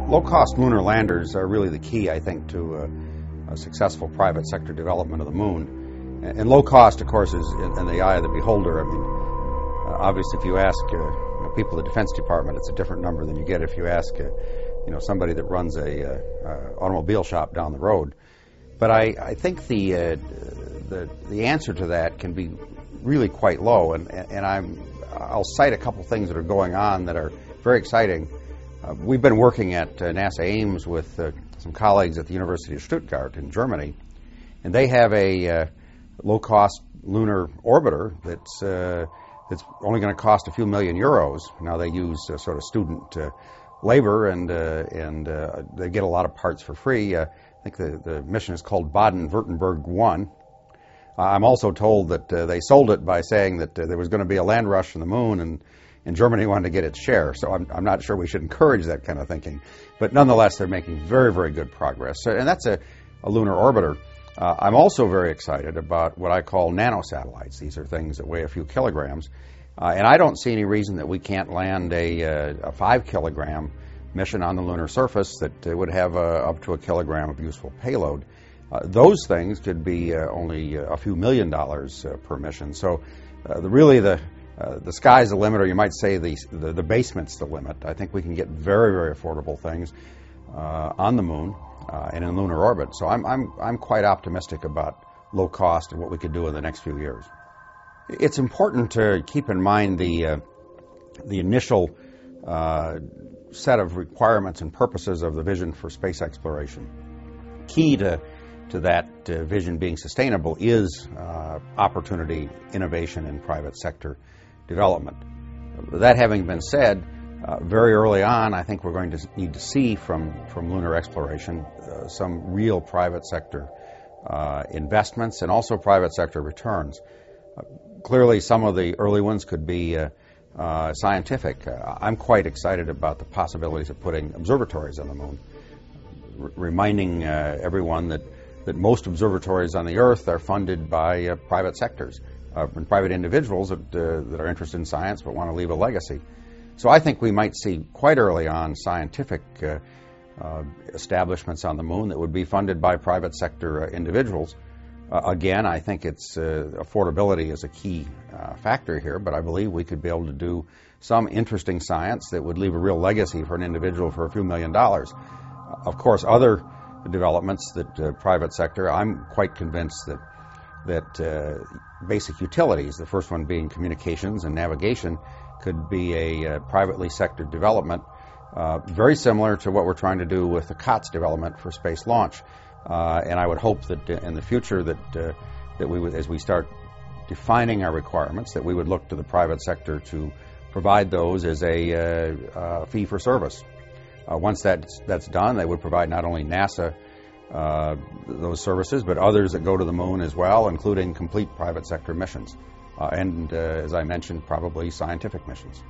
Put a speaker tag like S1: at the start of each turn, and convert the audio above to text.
S1: Low-cost lunar landers are really the key, I think, to a successful private sector development of the moon. And low cost, of course, is in the eye of the beholder. I mean, obviously, if you ask people at the Defense Department, it's a different number than you get if you ask somebody that runs a automobile shop down the road. But I think the answer to that can be really quite low, and I'll cite a couple things that are going on that are very exciting. We've been working at NASA Ames with some colleagues at the University of Stuttgart in Germany, and they have a low-cost lunar orbiter that's only going to cost a few million euros. Now they use sort of student labor, and they get a lot of parts for free. I think the mission is called Baden-Württemberg 1. I'm also told that they sold it by saying that there was going to be a land rush from the moon, and Germany wanted to get its share. So I'm not sure we should encourage that kind of thinking. But nonetheless, they're making very, very good progress. And that's a lunar orbiter. I'm also very excited about what I call nanosatellites. These are things that weigh a few kilograms. And I don't see any reason that we can't land a 5-kilogram mission on the lunar surface that would have up to a kilogram of useful payload. Those things could be only a few $1 million per mission. So the sky's the limit, or you might say the basement's the limit. I think we can get very, very affordable things on the moon and in lunar orbit. So I'm quite optimistic about low cost and what we could do in the next few years. It's important to keep in mind the initial set of requirements and purposes of the vision for space exploration. Key to that vision being sustainable is opportunity, innovation, and private sector development. That having been said, very early on, I think we're going to need to see from lunar exploration some real private sector investments and also private sector returns. Clearly, some of the early ones could be scientific. I'm quite excited about the possibilities of putting observatories on the moon, reminding everyone that most observatories on the Earth are funded by private sectors and private individuals that are interested in science but want to leave a legacy. So I think we might see quite early on scientific establishments on the moon that would be funded by private sector individuals. Again, I think affordability is a key factor here, but I believe we could be able to do some interesting science that would leave a real legacy for an individual for a few $1 million. Of course, other developments that private sector, I'm quite convinced that basic utilities, the first one being communications and navigation, could be a privately sectored development, very similar to what we're trying to do with the COTS development for space launch. And I would hope that in the future that we would, as we start defining our requirements, that we would look to the private sector to provide those as a fee for service. Once that's done, they would provide not only NASA those services, but others that go to the moon as well, including complete private sector missions. And as I mentioned, probably scientific missions.